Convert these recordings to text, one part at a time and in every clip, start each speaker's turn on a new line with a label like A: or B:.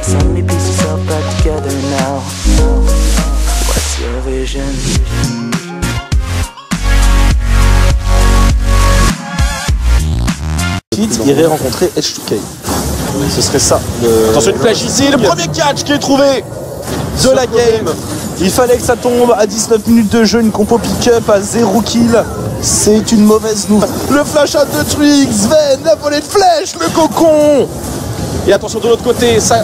A: so many pieces all back together now. What's your vision?
B: Irait rencontrer H2K. Ce serait ça.
C: Attention, une flèche ici, le premier catch qui est trouvé de la game.
B: Il fallait que ça tombe à 19 minutes de jeu, une compo pick-up à 0 kill. C'est une mauvaise nouvelle.
C: Le flash out de Twix, Sven, la volée de flèche, le cocon. Et attention de l'autre côté, ça,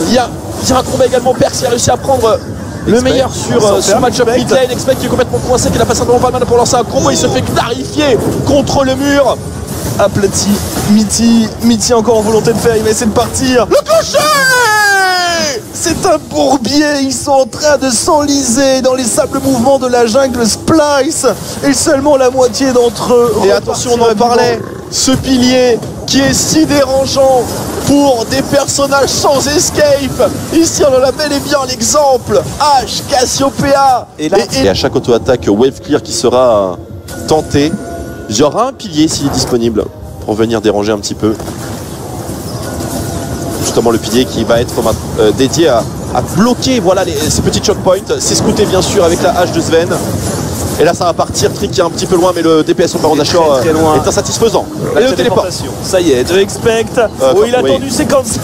C: il y a un combat également. Percy a réussi à prendre le meilleur sur ce match-up mid lane. Expect qui est complètement coincé, qui n'a pas simplement pas le mana pour lancer un combo. Il se fait clarifier contre le mur.
B: Aplati, Mithy encore en volonté de faire, il va essayer de partir.
C: Le clocher!
B: C'est un bourbier, ils sont en train de s'enliser dans les sables mouvements de la jungle Splice. Et seulement la moitié d'entre eux.
C: Et attention, on en parlait, ce pilier qui est si dérangeant pour des personnages sans escape. Ici, on en a bel et bien l'exemple. H, Cassiopeia. Et à chaque auto-attaque Wave Clear qui sera tenté, il y aura un pilier s'il est disponible pour venir déranger un petit peu. Justement le pilier qui va être dédié à bloquer voilà, ces petits choke points. C'est scouté bien sûr avec la hache de Sven. Et là ça va partir, Trick qui est un petit peu loin mais le DPS au Baron Nashor est insatisfaisant. Et le téléport.
B: Ça y est, de Expect. Il a attendu 57.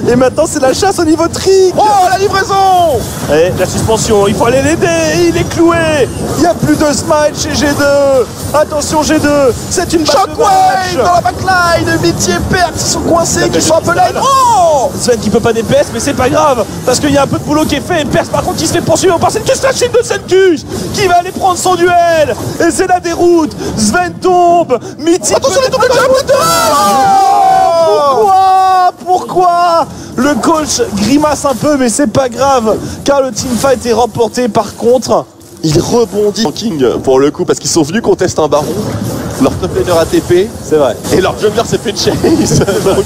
B: Et maintenant c'est la chasse au niveau Trick.
C: Oh la livraison.
B: Et la suspension, il faut aller l'aider, il est cloué. Il n'y a plus de smite chez G2. Attention G2, c'est une
C: Shockwave dans la backline. Mithy et Perks qui sont coincés, qui sont un peu late. Oh
B: Sven qui peut pas DPS mais c'est pas grave parce qu'il y a un peu de boulot qui est fait. Et Perks par contre qui se fait poursuivre par Senkus, la shield de Senkus qui va aller prendre son duel. Et c'est la déroute. Sven tombe, Mithy.
C: Attention les doubles jump.
B: Pourquoi le coach grimace un peu mais c'est pas grave car le teamfight est remporté. Par contre
C: il rebondit en King pour le coup parce qu'ils sont venus contester un baron. Leur top laner ATP,
B: c'est vrai,
C: et leur jungler s'est fait chase. Donc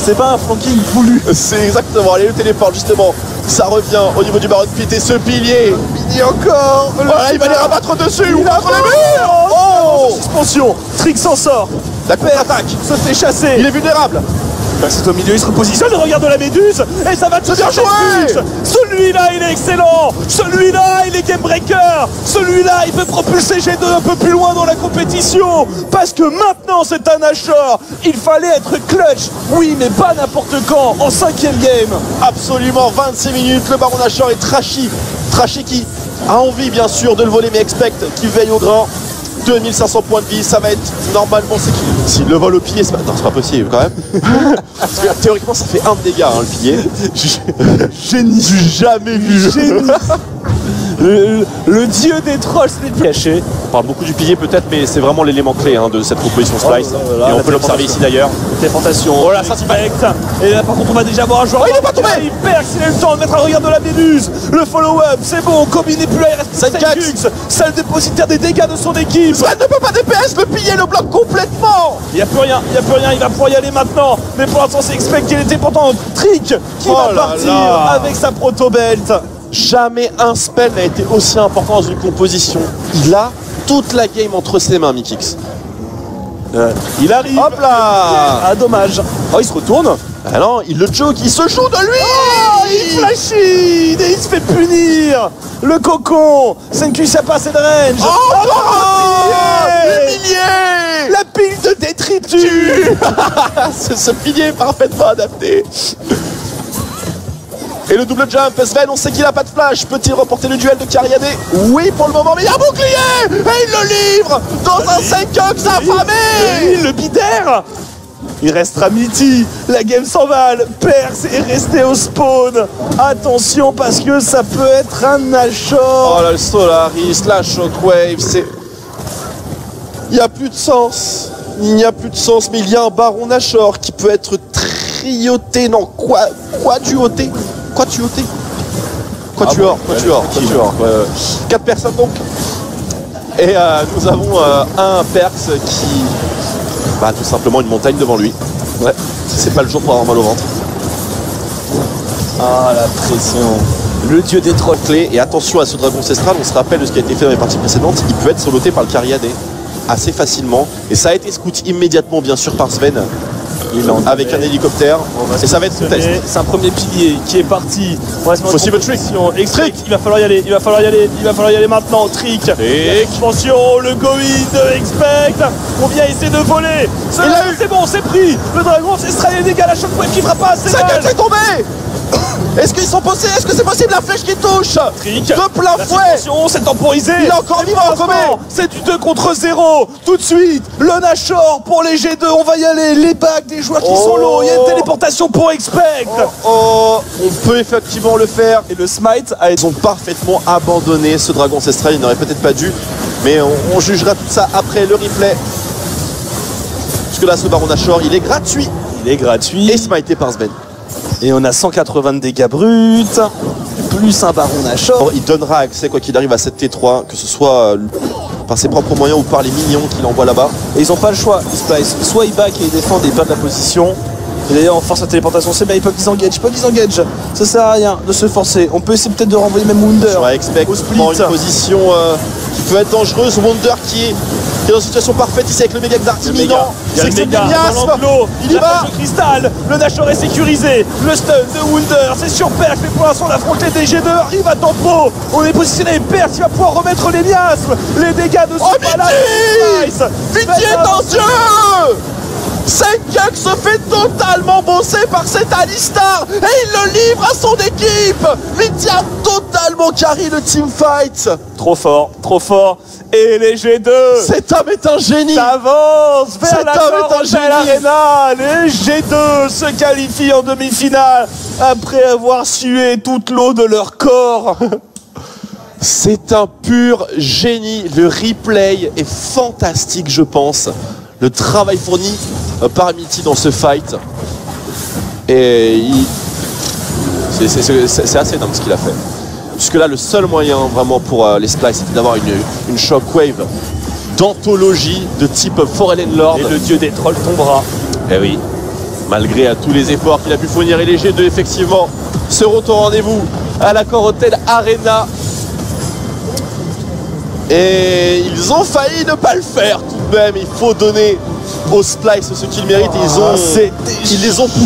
B: c'est pas un flanking voulu.
C: C'est exactement. Allez, le téléport justement, ça revient au niveau du baron de Pit et ce pilier. Mini encore. Voilà, il va les rabattre dessus.
B: Il a
C: contre les murs. Oh
B: suspension. Trick s'en sort.
C: La contre-attaque
B: se fait chasser.
C: Il est vulnérable.
B: C'est au milieu, il se repositionne, il regarde la méduse et ça va te bien jouer. Celui-là il est excellent. Celui-là il est game breaker. Celui-là il peut propulser G2 un peu plus loin dans la compétition. Parce que maintenant c'est un Nashor. Il fallait être clutch, oui mais pas n'importe quand. En 5e game.
C: Absolument, 26 minutes, le baron Nashor est trashy. Trashy qui a envie bien sûr de le voler mais Expect qui veille au grain. 2500 points de vie, ça va être normalement c'est qui? S'il le vole au pilier, non c'est pas possible quand même. Parce que théoriquement ça fait 1 de dégâts le pilier.
B: Génie.
C: Jamais vu.
B: Génie. Le dieu des trolls n'est caché.
C: On parle beaucoup du pilier peut-être mais c'est vraiment l'élément clé de cette proposition Splice. Et on peut l'observer ici d'ailleurs.
B: Téléportation. Oh là ça s'effecte. Et là par contre on va déjà voir un joueur.
C: Oh, il est pas tombé.
B: Il perd, il a eu le temps de mettre un regard de la méduse. Le follow-up, c'est bon, combiné plus là, il reste 5 celle dépositaire des dégâts de son équipe.
C: Sven ne peut pas DPS, le pilier le bloque complètement.
B: Il n'y a plus rien, il va pouvoir y aller maintenant. Mais pour l'instant c'est Expect qu'il était pourtant Trick qui va partir avec sa proto-belt.
C: Jamais un spell n'a été aussi important dans une composition. Il a toute la game entre ses mains, Mikix.
B: Il arrive.
C: Hop là.
B: Ah dommage. Oh il se retourne.
C: Ah non, il le joke, il se joue de lui.
B: Oh, il flashit et il se fait punir. Le cocon. Senkus n'a pas assez de range.
C: Le pilier.
B: La pile de détritus.
C: Ce pilier est parfaitement adapté. Et le double jump, Sven, on sait qu'il a pas de flash. Peut-il remporter le duel de Cariadé? Oui, pour le moment, mais il y a un bouclier. Et il le livre dans un 5-ox affamé.
B: Le bidaire. Il restera Mithy, la game s'envale, Perks est resté au spawn. Attention parce que ça peut être un Nashor.
C: Oh là, le Solaris, la Shockwave, c'est... Il n'y a plus de sens. Il n'y a plus de sens, mais il y a un baron Nashor qui peut être trioté, non, quatuoté. Quatuor. 4 personnes donc. Et nous avons un Perks qui... Bah tout simplement une montagne devant lui. Ouais, c'est pas le jour pour avoir mal au ventre.
B: Ah la pression.
C: Le dieu des trolls clés. Et attention à ce dragon ancestral, on se rappelle de ce qui a été fait dans les parties précédentes. Il peut être soloté par le Cariadé assez facilement. Et ça a été scout immédiatement bien sûr par Sven. avec un hélicoptère. Et ça va être test.
B: C'est un premier pilier qui est parti.
C: Faut suivre Trick.
B: Trick, il va falloir y aller, il va falloir y aller maintenant. Trick. Attention, le go-in de Expect. On vient essayer de voler. C'est bon, c'est pris. Le dragon s'est extrait les dégâts. La shockwave qui fera pas assez mal.
C: Sa est tombé. Est-ce qu'ils sont possédés? Est-ce que c'est possible? La flèche qui touche
B: Trick.
C: de plein fouet.
B: Attention, c'est temporisé.
C: Il est encore vivant,
B: c'est du 2 contre 0. Tout de suite, le Nashor pour les G2. On va y aller. Les bacs des joueurs qui sont low. Il y a une téléportation pour Expect.
C: On peut effectivement le faire.
B: Et le smite
C: Ils ont parfaitement abandonné ce dragon ancestral. Il n'aurait peut-être pas dû. Mais on jugera tout ça après le replay. Puisque là, ce baron Nashor, il est gratuit.
B: Il est gratuit.
C: Et smité par Sven.
B: Et on a 180 dégâts bruts, plus un baron Nashor.
C: Il donnera accès, quoi qu'il arrive, à cette T3, que ce soit par ses propres moyens ou par les minions qu'il envoie là-bas.
B: Et ils n'ont pas le choix, ils Splice. Soit ils back et ils défendent et ils perdent la position. Et d'ailleurs, on force la téléportation, c'est bien, ils peuvent disengage. Ça sert à rien de se forcer. On peut essayer peut-être de renvoyer même Wunder.
C: Ouais, Expect prend une position qui peut être dangereuse. Wunder qui est dans une situation parfaite ici avec le méga Xar imminent.
B: Il y a le méga dans l'enclos. Il y va. Le cristal, le Nashor est sécurisé. Le stun de Wunder, c'est sur Perk. Mais pour l'instant, la frontière des G2 arrive à tempo. On est positionné. Perk qui va pouvoir remettre les miasmes. Les dégâts de ce pas là.
C: Viti est en jeu. Senkuk se fait totalement bosser par cet Alistar et il le livre à son équipe. Viti a totalement carry le teamfight.
B: Trop fort, trop fort. Et les G2,
C: cet homme est un génie.
B: S'avance vers la Hotel Arena. Les G2 se qualifient en demi-finale après avoir sué toute l'eau de leur corps.
C: C'est un pur génie. Le replay est fantastique, je pense. Le travail fourni par Mitty dans ce fight. Et c'est assez dingue ce qu'il a fait. Puisque là, le seul moyen vraiment pour les Splice, c'était d'avoir une shockwave d'anthologie de type Forellen Lord.
B: Et le dieu des trolls tombera.
C: Eh oui, malgré tous les efforts qu'il a pu fournir, et les G2 effectivement seront au rendez-vous à l'Accor Hotel Arena. Et ils ont failli ne pas le faire tout de même. Il faut donner aux Splice ce qu'ils méritent. Ils les ont poussés.